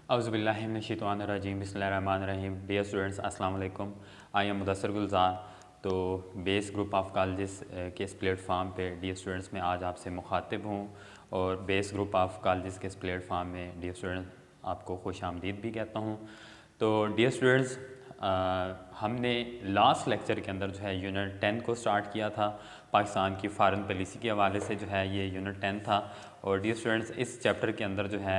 औज़ुबिल्लाहि मिनश्शैतानिर्रजीम बिस्मिल्लाहिर्रहमानिर्रहीम। Dear students, अस्सलाम वालेकुम। आई एम मुदस्सिर गुलजार। तो बेस ग्रुप ऑफ कॉलेजेस के इस प्लेटफार्म पे डियर स्टूडेंट्स मैं आज आपसे मुखातिब हूँ और बेस ग्रुप ऑफ कॉलेजेस के इस प्लेटफार्म में डियर स्टूडेंट्स आपको खुश आमदीद भी कहता हूँ। तो डियर स्टूडेंट्स, हमने लास्ट लेक्चर के अंदर जो है यूनिट 10 को स्टार्ट किया था। पाकिस्तान की फ़ॉरेन पॉलिसी के हवाले से जो है ये यूनिट 10 था। और डियर स्टूडेंट्स, इस चैप्टर के अंदर जो है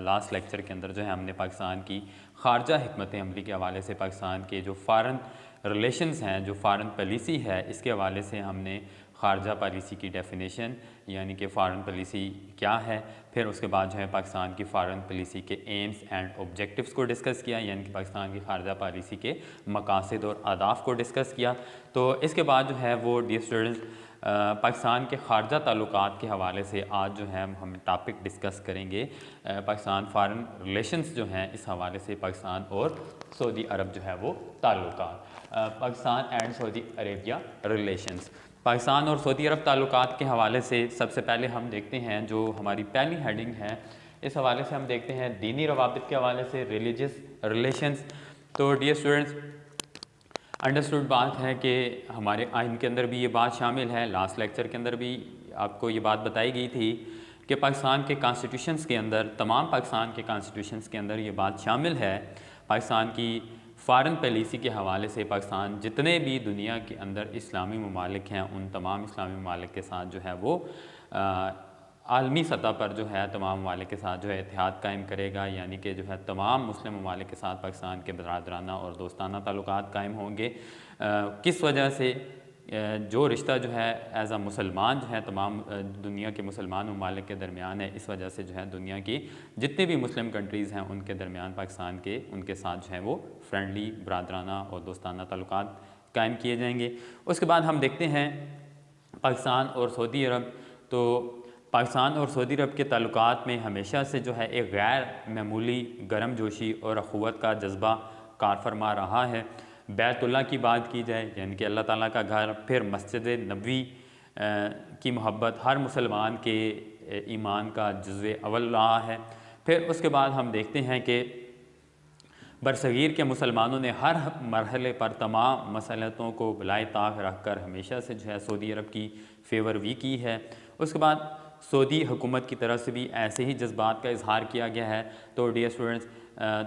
लास्ट लेक्चर के अंदर जो है हमने पाकिस्तान की खारजा हिकमत अमली के हवाले से पाकिस्तान के जो फ़ॉरेन रिलेशंस हैं, जो फ़ॉरेन पॉलिसी है, इसके हवाले से हमने खारजा पॉलिसी की डेफिनेशन यानी कि फ़ॉरेन पॉलिसी क्या है, फिर उसके बाद जो है पाकिस्तान की फ़ॉरेन पॉलिसी के एम्स एंड ऑब्जेक्टिव्स को डिस्कस किया, यानी कि पाकिस्तान की खारजा पॉलिसी के मकासद और अहदाफ को डिस्कस किया। तो इसके बाद जो है वो डियर स्टूडेंट्स पाकिस्तान के खारजा ताल्लुकात के हवाले से आज जो है हम टॉपिक डिस्कस करेंगे। पाकिस्तान फ़ॉरेन रिलेशंस जो हैं इस हवाले से पाकिस्तान और सऊदी अरब जो है वो ताल्लुकात, Pakistan and Saudi Arabia relations. Pakistan और सऊदी अरब ताल्लुकात के हवाले से सबसे पहले हम देखते हैं जो हमारी पहली हेडिंग है, इस हवाले से हम देखते हैं दीनी रवाबित के हवाले से रिलीजियस रिलेशंस। तो डियर स्टूडेंट्स, अंडरस्टूड बात है कि हमारे आइन के अंदर भी ये बात शामिल है, लास्ट लेक्चर के अंदर भी आपको ये बात बताई गई थी कि पाकिस्तान के कॉन्स्टिट्यूशंस के अंदर, तमाम पाकिस्तान के कॉन्स्टिट्यूशंस के अंदर ये बात शामिल है। पाकिस्तान की फ़ॉरेन पॉलिसी के हवाले से पाकिस्तान जितने भी दुनिया के अंदर इस्लामी ममालिक हैं उन तमाम इस्लामी ममालिक के साथ जो है वो आलमी सतह पर जो है तमाम ममालिक के साथ जो है इत्तेहाद कायम करेगा, यानी कि जो है तमाम मुस्लिम ममालिक के साथ पाकिस्तान के बरादराना और दोस्ताना ताल्लुकात कायम होंगे। किस वजह से जो रिश्ता जो है एज़ आ मुसलमान जो है तमाम दुनिया के मुसलमान ममालिक के दरमियान है, इस वजह से जो है दुनिया की जितने भी मुस्लिम कंट्रीज़ हैं उनके दरमियान पाकिस्तान के उनके साथ जो है वो फ्रेंडली, बरादराना और दोस्ताना ताल्लुकात कायम किए जाएंगे। उसके बाद हम देखते हैं पाकिस्तान और सऊदी अरब। तो पाकिस्तान और सऊदी अरब के ताल्लुकात में हमेशा से जो है एक गैर मामूली गर्म जोशी और अखुवत का जज्बा कार फरमा रहा है। बैतुल्लाह की बात की जाए यानी कि अल्लाह ताला का घर, फिर मस्जिद नबवी की मोहब्बत हर मुसलमान के ईमान का जुज़्व अव्वल रहा है। फिर उसके बाद हम देखते हैं कि बरसगीर के मुसलमानों ने हर मरहले पर तमाम मसलतों को बिलाए ताक रख कर हमेशा से जो है सऊदी अरब की फेवर भी की है। उसके बाद सऊदी हुकूमत की तरफ से भी ऐसे ही जज्बात का इजहार किया गया है। तो डियर स्टूडेंट्स,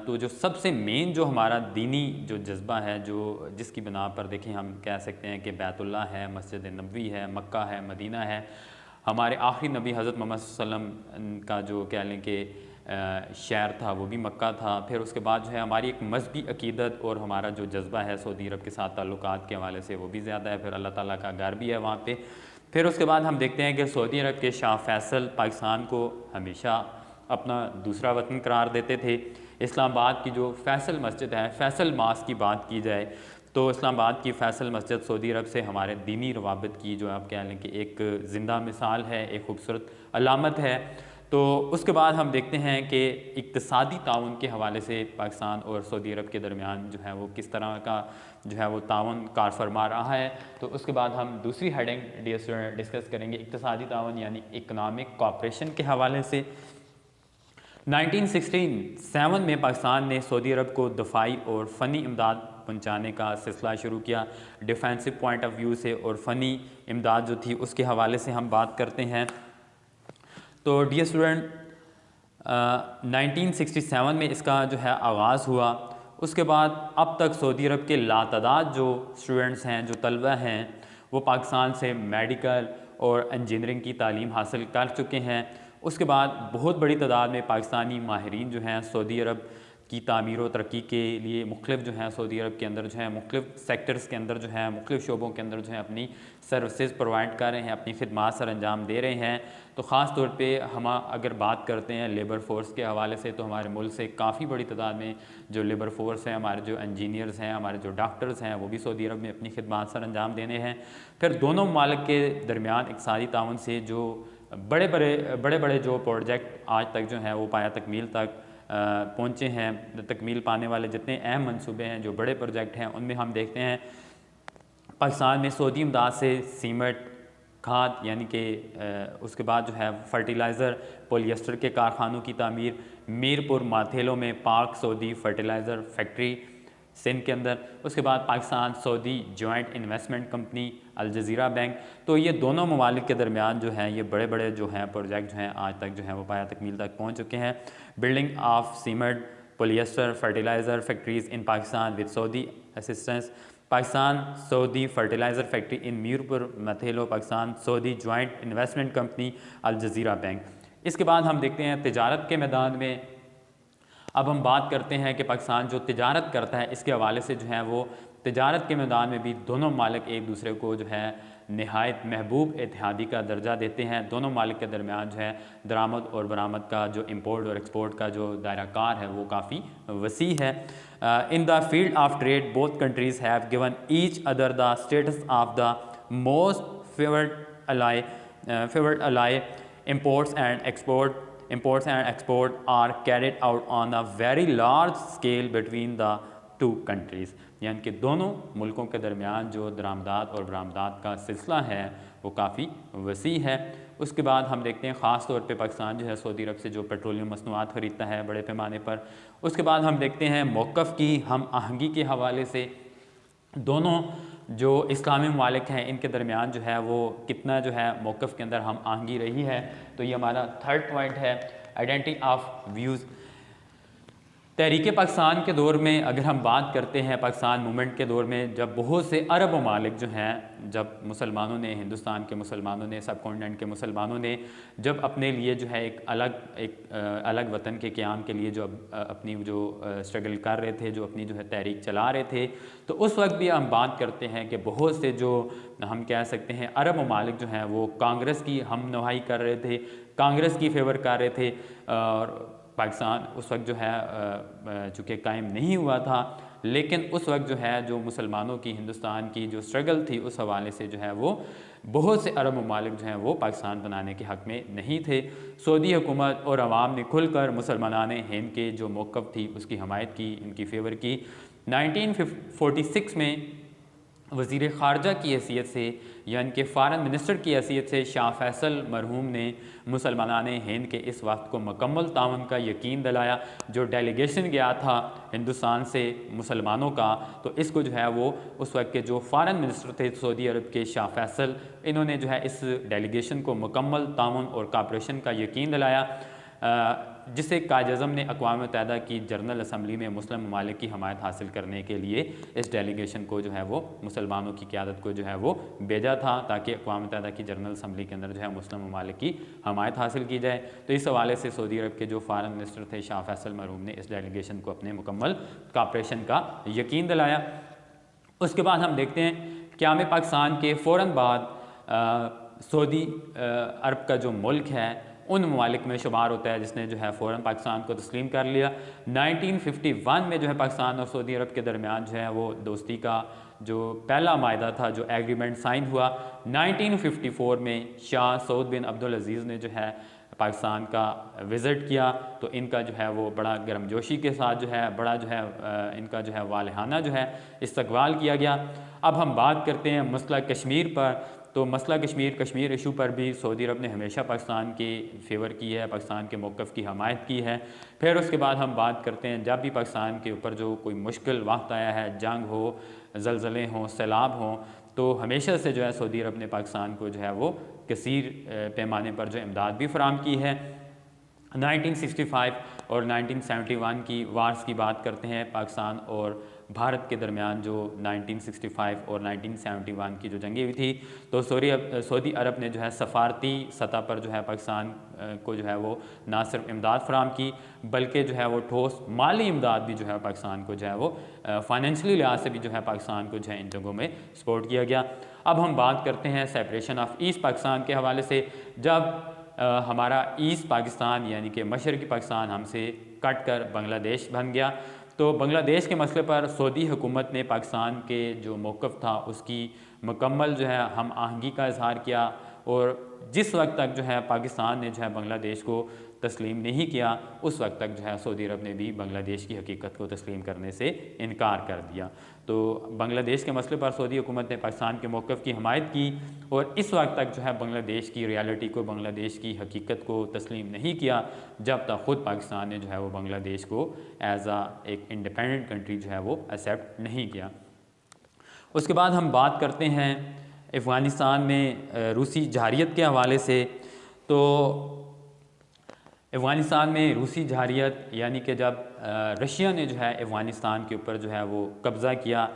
तो जो सबसे मेन जो हमारा दीनी जो जज्बा है, जो जिसकी बिना पर देखें हम कह सकते हैं कि बैतुल्लाह है, मस्जिद नबवी है, मक्का है, मदीना है। हमारे आखिरी नबी हज़रत मोहम्मद सल्लल्लाहु अलैहि वसल्लम का जो कह लें कि शहर था वो भी मक्का था। फिर उसके बाद जो है हमारी एक मजहबी अकीदत और हमारा जो जज्बा है सऊदी अरब के साथ ताल्लुकात के हवाले से वो भी ज़्यादा है। फिर अल्लाह ताला का घर भी है वहाँ पे। फिर उसके बाद हम देखते हैं कि सऊदी अरब के शाह फैसल पाकिस्तान को हमेशा अपना दूसरा वतन करार देते थे। इस्लामाबाद की जो फैसल मस्जिद है, फैसल मास्क की बात की जाए तो इस्लामाबाद की फैसल मस्जिद सऊदी अरब से हमारे दीनी रवाबित की जो आप कह लें कि एक ज़िंदा मिसाल है, एक खूबसूरत अलामत है। तो उसके बाद हम देखते हैं कि इक्तिसादी ताउन के हवाले से पाकिस्तान और सऊदी अरब के दरमियान जो है वो किस तरह का जो है वो ताउन कार फरमा रहा है। तो उसके बाद हम दूसरी हेडिंग डिस्कस करेंगे इक्तिसादी ताउन यानी इकनॉमिक कोऑपरेशन के हवाले से। 1967 में पाकिस्तान ने सऊदी अरब को दफ़ाई और फ़नी इमदाद पहुँचाने का सिलसिला शुरू किया। डिफेंसिव पॉइंट ऑफ व्यू से और फ़नी इमदाद जो थी उसके हवाले से हम बात करते हैं। तो डियर स्टूडेंट, 1967 में इसका जो है आगाज़ हुआ। उसके बाद अब तक सऊदी अरब के लातादाद जो स्टूडेंट्स हैं, जो तलबा हैं, वो पाकिस्तान से मेडिकल और इंजीनियरिंग की तालीम हासिल कर चुके हैं। उसके बाद बहुत बड़ी तादाद में पाकिस्तानी माहिरीन जो हैं सऊदी अरब की तामीर व तरक्की के लिए मुख्तलिफ जो हैं सऊदी अरब के अंदर जो है मुख्तलिफ सेक्टर्स के अंदर जो है मुख्तलिफ शोबों के अंदर जो है अपनी सर्विसेज प्रोवाइड कर रहे हैं, अपनी खिदमात सर अंजाम दे रहे हैं। तो ख़ास तौर पे हम अगर बात करते हैं लेबर फोर्स के हवाले से तो हमारे मुल्क से काफ़ी बड़ी तादाद में जो लेबर फोर्स है, हमारे जो इंजीनियर्स हैं, हमारे जो डॉक्टर्स हैं, वो भी सऊदी अरब में अपनी खिदमात सर अंजाम देने हैं। फिर दोनों ममालिक के दरमियान इक़्तिसादी ताउन से जो बड़े बड़े जो प्रोजेक्ट आज तक जो हैं वो पाया तकमील तक पहुँचे हैं। तकमील पाने वाले जितने अहम मनसूबे हैं, जो बड़े प्रोजेक्ट हैं, उनमें हम देखते हैं पाकिस्तान में सऊदी इमदाद से सीमेंट खाद यानी कि उसके बाद जो है फर्टिलाइज़र पॉलिएस्टर के कारखानों की तामीर, मीरपुर माथेलो में पाक सऊदी फर्टिलाइज़र फैक्ट्री सिंध के अंदर, उसके बाद Pakistan Saudi joint investment company Al Jazeera bank. तो ये दोनों ममालिक के दरमियान जो हैं ये बड़े बड़े जो हैं प्रोजेक्ट जो हैं आज तक जो हैं वो पाया तकमील तक पहुँच चुके हैं। Building of cement polyester fertilizer factories in Pakistan with Saudi assistance, Pakistan Saudi fertilizer factory in Mirpur Mathelo, Pakistan Saudi joint investment company Al Jazeera bank. इसके बाद हम देखते हैं तिजारत के मैदान में। अब हम बात करते हैं कि पाकिस्तान जो तिजारत करता है इसके हवाले से जो है वो तिजारत के मैदान में भी दोनों मालिक एक दूसरे को जो है नहायत महबूब इत्तेहादी का दर्जा देते हैं। दोनों मालिक के दरमियान जो है दरामद और बरामद का जो इम्पोर्ट और एक्सपोर्ट का जो दायरा कार है वो काफ़ी वसी है। In the field of trade both countries have given each other the status of the most favoured ally. Imports and export are carried out on a very large scale between the two countries। यानी कि दोनों मुल्कों के दरमियान जो दरामदात और बरामदात का सिलसिला है वो काफ़ी वसी है। उसके बाद हम देखते हैं ख़ास तौर पे पाकिस्तान जो है सऊदी अरब से जो पेट्रोलियम मसनूआत ख़रीदता है बड़े पैमाने पर। उसके बाद हम देखते हैं मौक़िफ़ की हम आहंगी के हवाले से दोनों जो इस्लामी ममालिक हैं इनके दरमियान जो है वो कितना जो है मौक़िफ़ के अंदर हम आहंगी रही है। तो ये हमारा थर्ड पॉइंट है, आइडेंटिटी ऑफ व्यूज़। तहरीक पाकिस्तान के दौर में अगर हम बात करते हैं, पाकिस्तान मूवमेंट के दौर में जब बहुत से अरब ममालिक जो हैं, जब मुसलमानों ने, हिंदुस्तान के मुसलमानों ने, सब कॉन्टिनेंट के मुसलमानों ने जब अपने लिए जो है एक अलग वतन के क़याम के लिए जो अपनी जो स्ट्रगल कर रहे थे, जो अपनी जो है तहरीक चला रहे थे, तो उस वक्त भी हम बात करते हैं कि बहुत से जो हम कह सकते हैं अरब ममालिक जो हैं वो कांग्रेस की हम नवाई कर रहे थे, कांग्रेस की फेवर कर रहे थे। और पाकिस्तान उस वक्त जो है चूँकि कायम नहीं हुआ था, लेकिन उस वक्त जो है जो मुसलमानों की हिंदुस्तान की जो स्ट्रगल थी उस हवाले से जो है वो बहुत से अरब ममालिक जो हैं वो पाकिस्तान बनाने के हक़ में नहीं थे। सऊदी हुकूमत और अवाम ने खुलकर मुसलमानान हिंद के जो मौक़िफ़ थी उसकी हमायत की, इनकी फेवर की। 1946 में वज़ीर ख़ारजा की हैसियत से यानी कि फ़ॉरेन मिनिस्टर की हैसियत से शाह फैसल मरहूम ने मुसलमानान हिंद के इस वक्त को मुकम्मल ताउन का यकीन दिलाया। जो डेलीगेशन गया था हिंदुस्तान से मुसलमानों का, तो इसको जो है वो उस वक्त के जो फ़ॉरेन मिनिस्टर थे सऊदी अरब के शाह फैसल, इन्होंने जो है इस डेलीगेशन को मुकम्मल ताउन और कापरेशन का यकीन दिलाया, जिसे कायद-ए-आज़म ने अक़वाम मुत्तहिदा की जनरल असम्बली में मुस्लिम ममालिक की हमायत हासिल करने के लिए इस डेलीगेशन को जो है वो मुसलमानों की क़यादत को जो है वो भेजा था, ताकि अक़वाम मुत्तहिदा की जनरल असम्बली के अंदर जो है मुस्लिम ममालिक की हमायत हासिल की जाए। तो इस हवाले से सऊदी अरब के जो फ़ॉरेन मिनिस्टर थे शाह फैसल मरहूम ने इस डेलीगेशन को अपने मुकम्मल कापरेशन का यकीन दिलाया। उसके बाद हम देखते हैं क़याम पाकिस्तान के फ़ौरन बाद सऊदी अरब का जो मुल्क है उन ममालिक में शुमार होता है जिसने जो है फ़ौरन पाकिस्तान को तस्लीम कर लिया। 1951 में जो है पाकिस्तान और सऊदी अरब के दरमियान जो है वो दोस्ती का जो पहला मायदा था, जो एग्रीमेंट साइन हुआ। 1954 में शाह सऊद बिन अब्दुल अज़ीज़ ने जो है पाकिस्तान का विज़िट किया, तो इनका जो है वो बड़ा गर्मजोशी के साथ जो है बड़ा जो है इनका जो है वालहाना जो है इस्तकबाल किया गया। अब हम बात करते हैं मसला कश्मीर पर। तो मसला कश्मीर इशू पर भी सऊदी अरब ने हमेशा पाकिस्तान की फेवर की है, पाकिस्तान के मौक़िफ़ की हमायत की है। फिर उसके बाद हम बात करते हैं जब भी पाकिस्तान के ऊपर जो कोई मुश्किल वक्त आया है, जंग हो, ज़लज़ले हों, सैलाब हों, तो हमेशा से जो है सऊदी अरब ने पाकिस्तान को जो है वो कसीर पैमाने पर जो इमदाद भी फ़राहम की है। 1965 और 1971 की वार्स की बात करते हैं पाकिस्तान और भारत के दरमियान, जो 1965 और 1971 की जो जंगें हुई थी, तो सऊदी अरब ने जो है सफ़ारती सतह पर जो है पाकिस्तान को जो है वो ना सिर्फ इमदाद फ़राहम की, बल्कि जो है वो ठोस माली इमदाद भी जो है पाकिस्तान को जो है वो फ़ाइनेंशली लिहाज से भी जो है पाकिस्तान को जो है इन जगहों में सपोर्ट किया गया। अब हम बात करते हैं सेपरेशन ऑफ ईस्ट पाकिस्तान के हवाले से। जब हमारा ईस्ट पाकिस्तान यानी कि मशरक़ी पाकिस्तान हमसे कट कर बांग्लादेश बन गया, तो बांग्लादेश के मसले पर सऊदी हुकूमत ने पाकिस्तान के जो मौक़िफ़ था उसकी मुकम्मल जो है हम आहंगी का इज़हार किया, और जिस वक्त तक जो है पाकिस्तान ने जो है बांग्लादेश को तस्लीम नहीं किया, उस वक्त तक जो है सऊदी अरब ने भी बांग्लादेश की हकीकत को तस्लीम करने से इनकार कर दिया। तो बांग्लादेश के मसले पर सऊदी हुकूमत ने पाकिस्तान के मौक़िफ़ की हिमायत की और इस वक्त तक जो है बांग्लादेश की रियलिटी को, बांग्लादेश की हकीकत को तस्लीम नहीं किया जब तक ख़ुद पाकिस्तान ने जो है वो बांग्लादेश को एज़ एक इंडिपेंडेंट कंट्री जो है वो एक्सेप्ट नहीं किया। उसके बाद हम बात करते हैं अफ़गानिस्तान में रूसी जहारियत के हवाले से। तो अफ़गानिस्तान में रूसी जहारियत यानी कि जब रशिया ने जो है अफ़गानिस्तान के ऊपर जो है वो कब्ज़ा किया,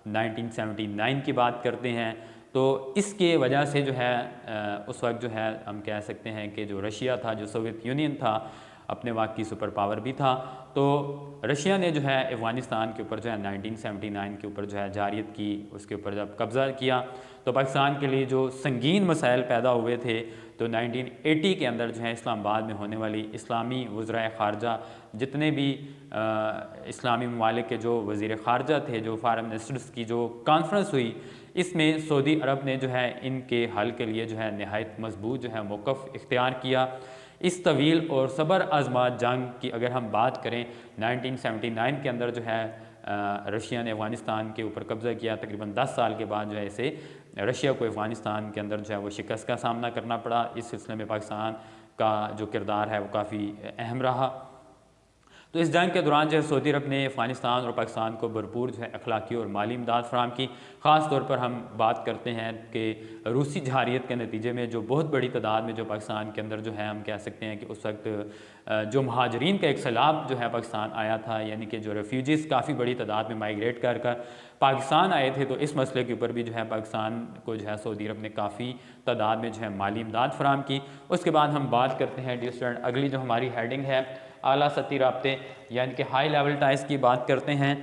1979 की बात करते हैं, तो इसके वजह से जो है उस वक्त जो है हम कह सकते हैं कि जो रशिया था, जो सोवियत यूनियन था, अपने वक्त की सुपर पावर भी था, तो रशिया ने जो है अफ़गानिस्तान के ऊपर जो है 1979 के ऊपर जो है जहारियत की, उसके ऊपर जब कब्ज़ा किया तो पाकिस्तान के लिए जो संगीन मसाइल पैदा हुए थे, तो 1980 के अंदर जो है इस्लामाबाद में होने वाली इस्लामी वज़राए ख़ारजा, जितने भी इस्लामी ममालिक के जो वज़ीर ख़ारजा थे, जो फॉरेन मिनिस्टर्स की जो कॉन्फ्रेंस हुई, इसमें सऊदी अरब ने जो है इनके हल के लिए जो है नहायत मजबूत जो है मौक़िफ़ इख्तियार किया। इस तवील और सब्र आज़मा जंग की अगर हम बात करें, 1979 के अंदर जो है रशिया ने अफ़गानिस्तान के ऊपर कब्ज़ा किया। तकरीबन 10 साल के बाद जो है इसे रशिया को अफ़गानिस्तान के अंदर जो है वो शिकस्त का सामना करना पड़ा। इस सिलसिले में पाकिस्तान का जो किरदार है वो काफ़ी अहम रहा। तो इस जंग के दौरान जो है सऊदी अरब ने अफ़गानिस्तान और पाकिस्तान को भरपूर जो है अखलाकी और माली इमदाद फराहम की। ख़ास तौर पर हम बात करते हैं कि रूसी जहारियत के नतीजे में जो बहुत बड़ी तादाद में जो पाकिस्तान के अंदर जो है हम कह सकते हैं कि उस वक्त जो महाजरीन का एक सैलाब जो है पाकिस्तान आया था, यानी कि जो रेफ्यूजीज़ काफ़ी बड़ी तादाद में माइग्रेट कर पाकिस्तान आए थे, तो इस मसले के ऊपर भी जो है पाकिस्तान को जो है सऊदी अरब ने काफ़ी तादाद में जो है माली इमदाद फराहम की। उसके बाद हम बात करते हैं डियर स्टूडेंट, अगली जो हमारी हेडिंग है आला सतही राब्ते यानी कि हाई लेवल टाइज की बात करते हैं।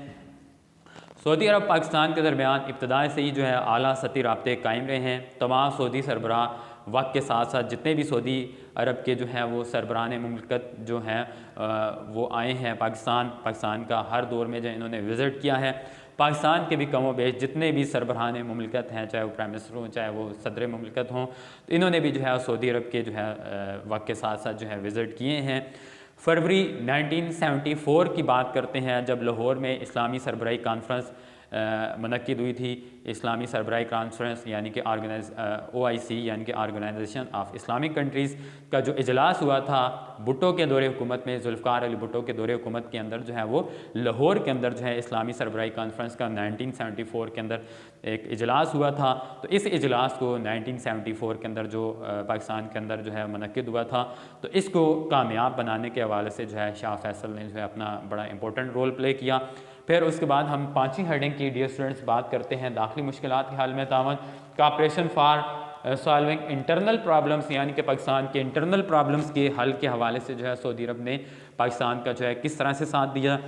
सऊदी अरब पाकिस्तान के दरमियान इब्तदा से ही जो है आला सतही राब्ते कायम रहे हैं। तमाम सऊदी सरबराह वक्त के साथ साथ जितने भी सऊदी अरब के जो हैं वो सरबराहान मुमलिकत जो हैं वो आए हैं पाकिस्तान का हर दौर में जो इन्होंने विज़िट किया है। पाकिस्तान के भी कमो बेश जितने भी सरबराहान मुमलिकत हैं, चाहे वो प्राइम मिनिस्टर हों, चाहे वो सदर मुमलिकत हों, तो इन्होंने भी जो है सऊदी अरब के जो है वक्त के साथ साथ जो है विज़िट किए हैं। फरवरी 1974 की बात करते हैं, जब लाहौर में इस्लामी सरबराही कॉन्फ्रेंस मुनक्किद हुई थी। इस्लामी सरबराही कॉन्फ्रेंस यानी कि OIC यानी कि ऑर्गेनाइजेशन ऑफ इस्लामिक कंट्रीज़ का जो इजलास हुआ था भुट्टो के दौरे हुकूमत में, जुल्फ़िकार अली भुट्टो के दौरे हुकूमत के अंदर जो है वो लाहौर के अंदर जो है इस्लामी सरबराही कॉन्फ्रेंस का 1974 के अंदर एक इजलास हुआ था। तो इस इजलास को 1974 के अंदर जो पाकिस्तान के अंदर जो है मुनक्किद हुआ था, तो इसको कामयाब बनाने के हवाले से जो है शाह फैसल ने जो है अपना बड़ा इंपॉर्टेंट रोल प्ले किया। फिर उसके बाद हम 5वीं हेडिंग की डियर स्टूडेंट्स बात करते हैं दाखिली मुश्किलात के हल में तावन, cooperation for solving internal problems, यानी कि पाकिस्तान के इंटरनल प्रॉब्लम्स के हल के हवाले से जो है सऊदी अरब ने पाकिस्तान का जो है किस तरह से साथ दिया।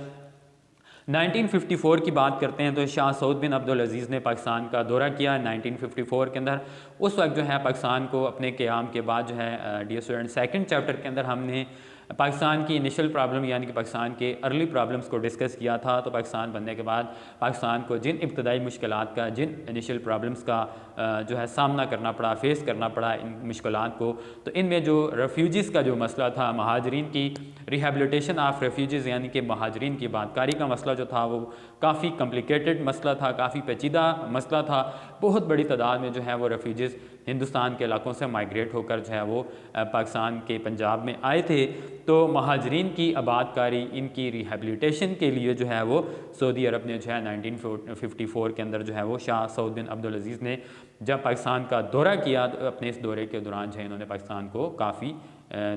1954 की बात करते हैं तो शाह सऊद बिन अब्दुल अजीज़ ने पाकिस्तान का दौरा किया 1954 के अंदर। उस वक्त जो है पाकिस्तान को अपने क़याम के बाद जो है डियर स्टूडेंट सेकंड चैप्टर के अंदर हमने पाकिस्तान की इनिशियल प्रॉब्लम यानी कि पाकिस्तान के अर्ली प्रॉब्लम्स को डिस्कस किया था। तो पाकिस्तान बनने के बाद पाकिस्तान को जिन इब्तदाई मुश्किलात का, जिन इनिशियल प्रॉब्लम्स का जो है सामना करना पड़ा, फेस करना पड़ा इन मुश्किलात को, तो इनमें जो रेफ्यूजीज़ का जो मसला था, महाजरीन की रिहेबिलिटेशन ऑफ रेफ्यूजीज़ यानी कि महाजरीन की बातकारी का मसला जो था वो काफ़ी कॉम्प्लिकेटेड मसला था, काफ़ी पेचीदा मसला था। बहुत बड़ी तादाद में जो है वो रेफ्यूजीज़ हिंदुस्तान के इलाकों से माइग्रेट होकर जो है वो पाकिस्तान के पंजाब में आए थे। तो महाजरीन की आबादकारी, इनकी रिहेबिलिटेशन के लिए जो है वो सऊदी अरब ने जो है 1954 के अंदर जो है वो शाह सऊद बिन अब्दुल अजीज़ ने जब पाकिस्तान का दौरा किया, तो अपने इस दौरे के दौरान जो है इन्होंने पाकिस्तान को काफ़ी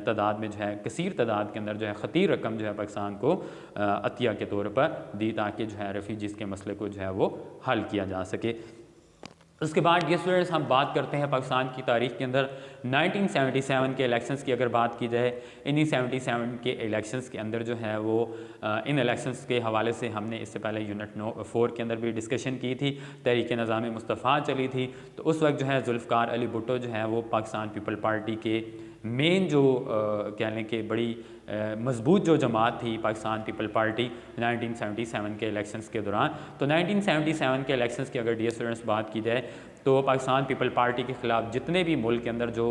तादाद में जो है कसीर तादाद के अंदर जो है ख़तीर रकम जो है पाकिस्तान को अतिया के तौर पर दी, ताकि जो है रेफ्यूजीज़ के मसले को जो है वो हल किया जा सके। उसके बाद डियर स्टूडेंट्स हम बात करते हैं पाकिस्तान की तारीख़ के अंदर 1977 के इलेक्शंस की अगर बात की जाए। इन्हीं 77 के इलेक्शंस के अंदर जो है वो इन इलेक्शंस के हवाले से हमने इससे पहले यूनिट 4 के अंदर भी डिस्कशन की थी, तहरीक निज़ाम मुस्तफ़ा चली थी। तो उस वक्त जो है जुल्फ़िकार अली भुट्टो जो है वो पाकिस्तान पीपल पार्टी के मेन जो कह लें कि बड़ी मजबूत जो जमात थी पाकिस्तान पीपल पार्टी 1977 के इलेक्शंस के दौरान। तो 1977 के इलेक्शंस की अगर डियर स्टूडेंट्स बात की जाए तो पाकिस्तान पीपल पार्टी के ख़िलाफ़ जितने भी मुल्क के अंदर जो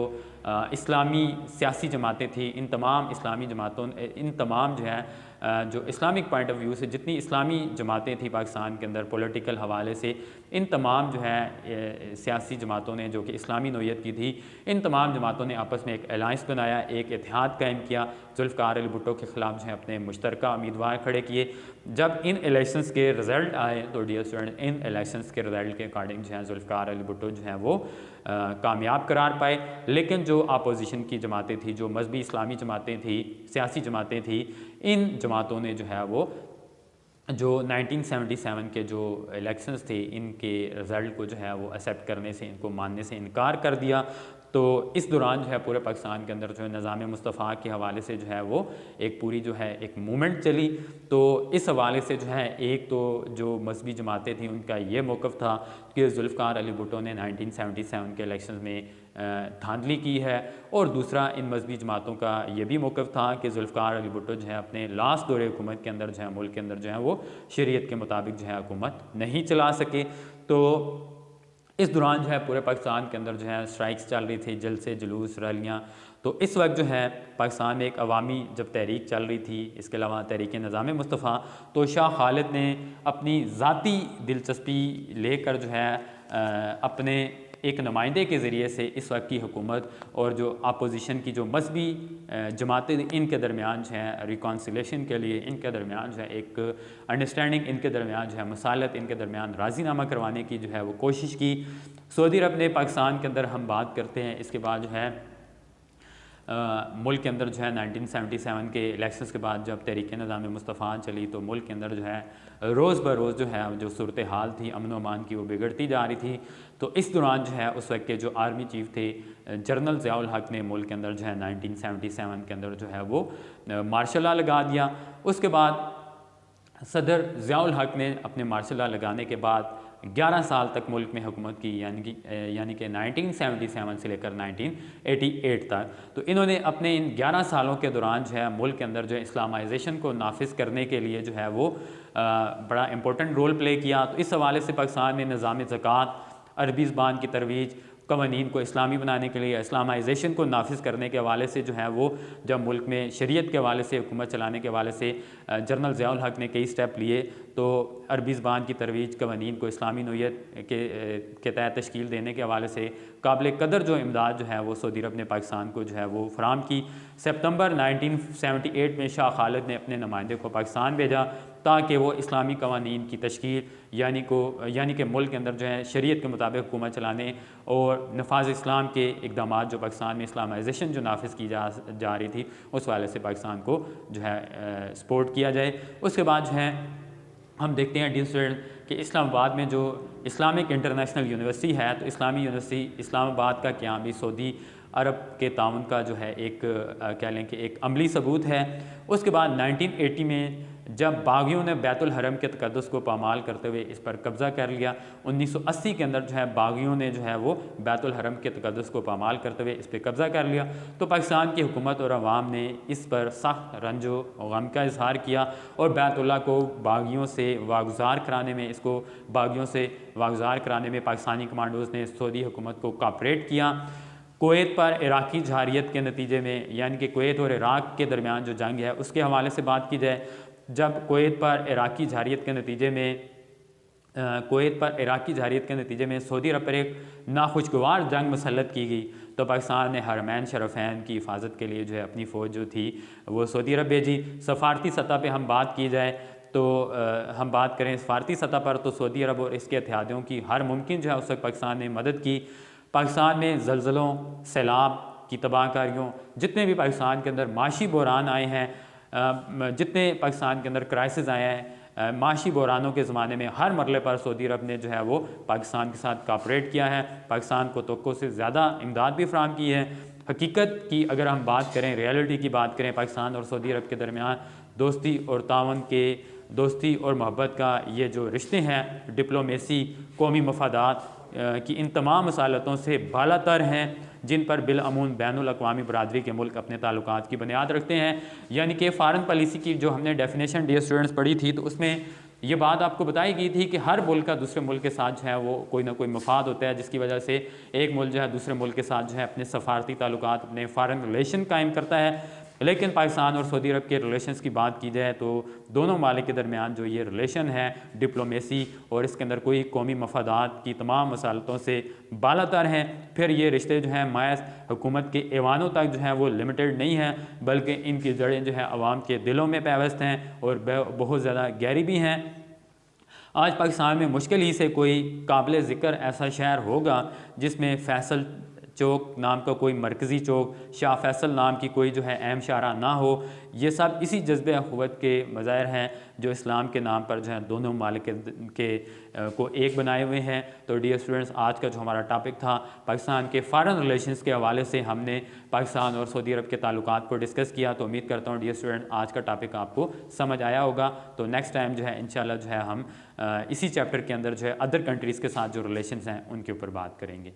इस्लामी सियासी जमातें थी, इन तमाम इस्लामी जमातों इन तमाम जो है जो इस्लामिक पॉइंट ऑफ व्यू से जितनी इस्लामी जमातें थी पाकिस्तान के अंदर पॉलिटिकल हवाले से, इन तमाम जो है सियासी जमातों ने जो कि इस्लामी नौयत की थी, इन तमाम जमातों ने आपस में एक अलायंस बनाया, एक इत्तेहाद कायम किया, जुल्फ़िकार अली भुट्टो के ख़िलाफ़ जो है अपने मुश्तरका उम्मीदवार खड़े किए। जब इन इलेक्शंस के रिज़ल्ट आए तो डियर स्टूडेंट, इन इलेक्शंस के रिज़ल्ट के अकॉर्डिंग जो है जुल्फ़िकार अली भुट्टो जो है वो कामयाब करार पाए। लेकिन जो अपोजिशन की जमातें थी, जो मजहबी इस्लामी जमातें थी, सियासी जमातें थी, इन जमातों ने जो है वो जो 1977 के जो इलेक्शंस थे इनके रिज़ल्ट को जो है वो एक्सेप्ट करने से, इनको मानने से इनकार कर दिया। तो इस दौरान जो है पूरे पाकिस्तान के अंदर जो है निज़ाम मुस्तफ़ा के हवाले से जो है वो एक पूरी जो है एक मूवमेंट चली। तो इस हवाले से जो है एक तो जो मजहबी जमातें थी उनका ये मौक़िफ़ था कि जुल्फ़िकार अली भुट्टो ने 1977 के इलेक्शन में धांधली की है, और दूसरा इन मजहबी जमातों का ये भी मौक़िफ़ था कि जुल्फ़िकार अली भुट्टो जो है अपने लास्ट दौरे हुकूमत के अंदर जो है मुल्क के अंदर जो है वो शरीयत के मुताबिक जो है हुकूमत नहीं चला सके। तो इस दौरान जो है पूरे पाकिस्तान के अंदर जो है स्ट्राइक्स चल रही थी, जलसे जुलूस रैलियाँ। तो इस वक्त जो है पाकिस्तान में एक अवामी जब तहरीक चल रही थी, इसके अलावा तहरीक निज़ाम मुस्तफ़ा, तो शाह खालिद ने अपनी ज़ाती दिलचस्पी लेकर जो है अपने एक नुमाइंदे के ज़रिए से इस वक्त की हुकूमत और जो अपोजिशन की जो मजहबी जमातें इनके दरमियान जो है रिकॉन्सिलेशन के लिए, इनके दरमियान जो है एक अंडरस्टैंडिंग, इनके दरमियान जो है मसालत, इनके दरमियान राज़ीनामा करवाने की जो है वो कोशिश की। सऊदी अरब ने पाकिस्तान के अंदर हम बात करते हैं, इसके बाद जो है मुल्क के अंदर जो है 1977 के इलेक्शंस के बाद जब तहरीक निज़ाम मुस्तफ़ा चली तो मुल्क के अंदर जो है रोज़ ब रोज़ जो है जो सूरत हाल थी अमन अमान की वो बिगड़ती जा रही थी। तो इस दौरान जो है उस वक्त के जो आर्मी चीफ थे जनरल ज़ियाउल हक ने मुल्क के अंदर जो है 1977 के अंदर जो है वो मार्शल लॉ लगा दिया। उसके बाद सदर ज़ियाउल हक ने अपने मार्शल लॉ लगाने के बाद 11 साल तक मुल्क में हुकूमत की, यानी कि 1977 से लेकर 1988 तक। तो इन्होंने अपने इन 11 सालों के दौरान जो है मुल्क के अंदर जो है इस्लामाइजेशन को नाफिज करने के लिए जो है वो बड़ा इंपॉर्टेंट रोल प्ले किया। तो इस हवाले से पाकिस्तान में निज़ाम ज़कात, अरबी ज़बान की तरवीज, कवानीन को इस्लामी बनाने के लिए, इस्लामाइजेशन को नाफिज करने के हवाले से जो है वो जब मुल्क में शरीयत के हवाले से हुकूमत चलाने के हवाले से जनरल ज़ियाउल हक ने कई स्टेप लिए। तो अरबी ज़बान की तरवीज, कवानीन को इस्लामी नौयत के तहत तश्कील देने के हवाले से काबिल कदर जो इमदाद जो है वो सऊदी अरब ने पाकिस्तान को जो है वो फराम की। सितंबर 1978 में शाह खालिद ने अपने नुमाइंदे को पाकिस्तान भेजा ताकि वो इस्लामी कवानीन की तश्कील यानी कि मुल्क के अंदर जो है शरीयत के मुताबिक हुकूमत चलाने और नफाज इस्लाम के इक़दाम जो पाकिस्तान में इस्लामाइजेशन जो नाफिज की जा रही थी उस वाले से पाकिस्तान को जो है सपोर्ट किया जाए। उसके बाद जो है हम देखते हैं डियर स्टूडेंट कि इस्लामाबाद में जो इस्लामिक इंटरनेशनल यूनिवर्सिटी है, तो इस्लामी यूनिवर्सिटी इस्लामाबाद का क़याम भी सऊदी अरब के ताउन का जो है एक कह लें कि एक अमली सबूत है। उसके बाद 1980 में जब बागियों ने बैतुल हरम के तकद्दुस को पामाल करते हुए इस पर कब्ज़ा कर लिया, 1980 के अंदर जो है बागियों ने जो है वो बैतुल हरम के तकद्दुस को पामाल करते हुए इस पर कब्ज़ा कर लिया। तो पाकिस्तान की हुकूमत और अवाम ने इस पर सख्त रंजो गम का इजहार किया और बैतुल्लाह को बागियों से वागुज़ार कराने में, इसको बागियों से वागुज़ार कराने में पाकिस्तानी कमांडोज़ ने सऊदी हुकूमत को कोऑपरेट किया। कुवैत पर इराक़ी जहारियत के नतीजे में, यानी कि कुवैत और इराक़ के दरमियान जो जंग है उसके हवाले से बात की जाए, जब कुवैत पर इराक़ी जहारियत के नतीजे में सऊदी अरब पर एक नाखुशगवार जंग मुसल्लत की गई, तो पाकिस्तान ने हरमैन शरफ़ैन की हिफाजत के लिए जो है अपनी फ़ौज जो थी वो सऊदी अरब भेजी। सफारती सतह पे हम बात की जाए तो हम बात करें सफारती सतह पर, तो सऊदी अरब और इसके इत्तेहादियों की हर मुमकिन जो है उस वक्त पाकिस्तान ने मदद की। पाकिस्तान में ज़लज़लों, सैलाब की तबाहकारियों, जितने भी पाकिस्तान के अंदर माशी बहरान आए हैं, जितने पाकिस्तान के अंदर क्राइसिस आए हैं, माशी बहरानों के ज़माने में हर मरले पर सऊदी अरब ने जो है वो पाकिस्तान के साथ कोऑपरेट किया है, पाकिस्तान को तवक्को से ज़्यादा इमदाद भी फराहम की है। हकीकत की अगर हम बात करें, रियलिटी की बात करें, पाकिस्तान और सऊदी अरब के दरमियान दोस्ती और तावन के, दोस्ती और मोहब्बत का ये जो रिश्ते हैं, डिप्लोमेसी, कौमी मफादात की इन तमाम मसालतों से बालातर हैं जिन पर बिलअमून बैनुल अक़वामी बरादरी के मुल्क अपने ताल्लुकात की बुनियाद रखते हैं। यानी कि फ़ॉरेन पॉलिसी की जो हमने डेफिनेशन डियर स्टूडेंट्स पढ़ी थी, तो उसमें ये बात आपको बताई गई थी कि हर मुल्क का दूसरे मुल्क के साथ जो है वो कोई ना कोई मफाद होता है, जिसकी वजह से एक मुल्क जो है दूसरे मुल्क के साथ जो है अपने सफारती ताल्लुकात, अपने फ़ॉरेन रिलेशन कायम करता है। लेकिन पाकिस्तान और सऊदी अरब के रिलेशंस की बात की जाए तो दोनों मालिक के दरमियान जो ये रिलेशन है डिप्लोमेसी और इसके अंदर कोई कौमी मफादात की तमाम मसालतों से बालातर हैं। फिर ये रिश्ते जो हैं महज हुकूमत के ऐवानों तक जो है वो लिमिटेड नहीं है, बल्कि इनकी जड़ें जो है आवाम के दिलों में पैवस्त हैं और बहुत ज़्यादा गहरी भी हैं। आज पाकिस्तान में मुश्किल ही से कोई काबिल ज़िक्र ऐसा शहर होगा जिसमें फैसल चौक नाम का कोई मरकज़ी चौक, शाह फैसल नाम की कोई जो है अहम शाहरा ना हो। ये सब इसी जज्बे अख़ुवत के मज़ाहिर हैं जो इस्लाम के नाम पर जो है दोनों मालिक को एक बनाए हुए हैं। तो डियर स्टूडेंट्स, आज का जो हमारा टॉपिक था पाकिस्तान के फ़ॉरेन रिलेशंस के हवाले से हमने पाकिस्तान और सऊदी अरब के ताल्लुकात को डिस्कस किया। तो उम्मीद करता हूँ डियर स्टूडेंट आज का टॉपिक आपको समझ आया होगा। तो नेक्स्ट टाइम जो है इंशाल्लाह जो है हम इसी चैप्टर के अंदर जो है अदर कंट्रीज़ के साथ जो रिलेशंस हैं उनके ऊपर बात करेंगे।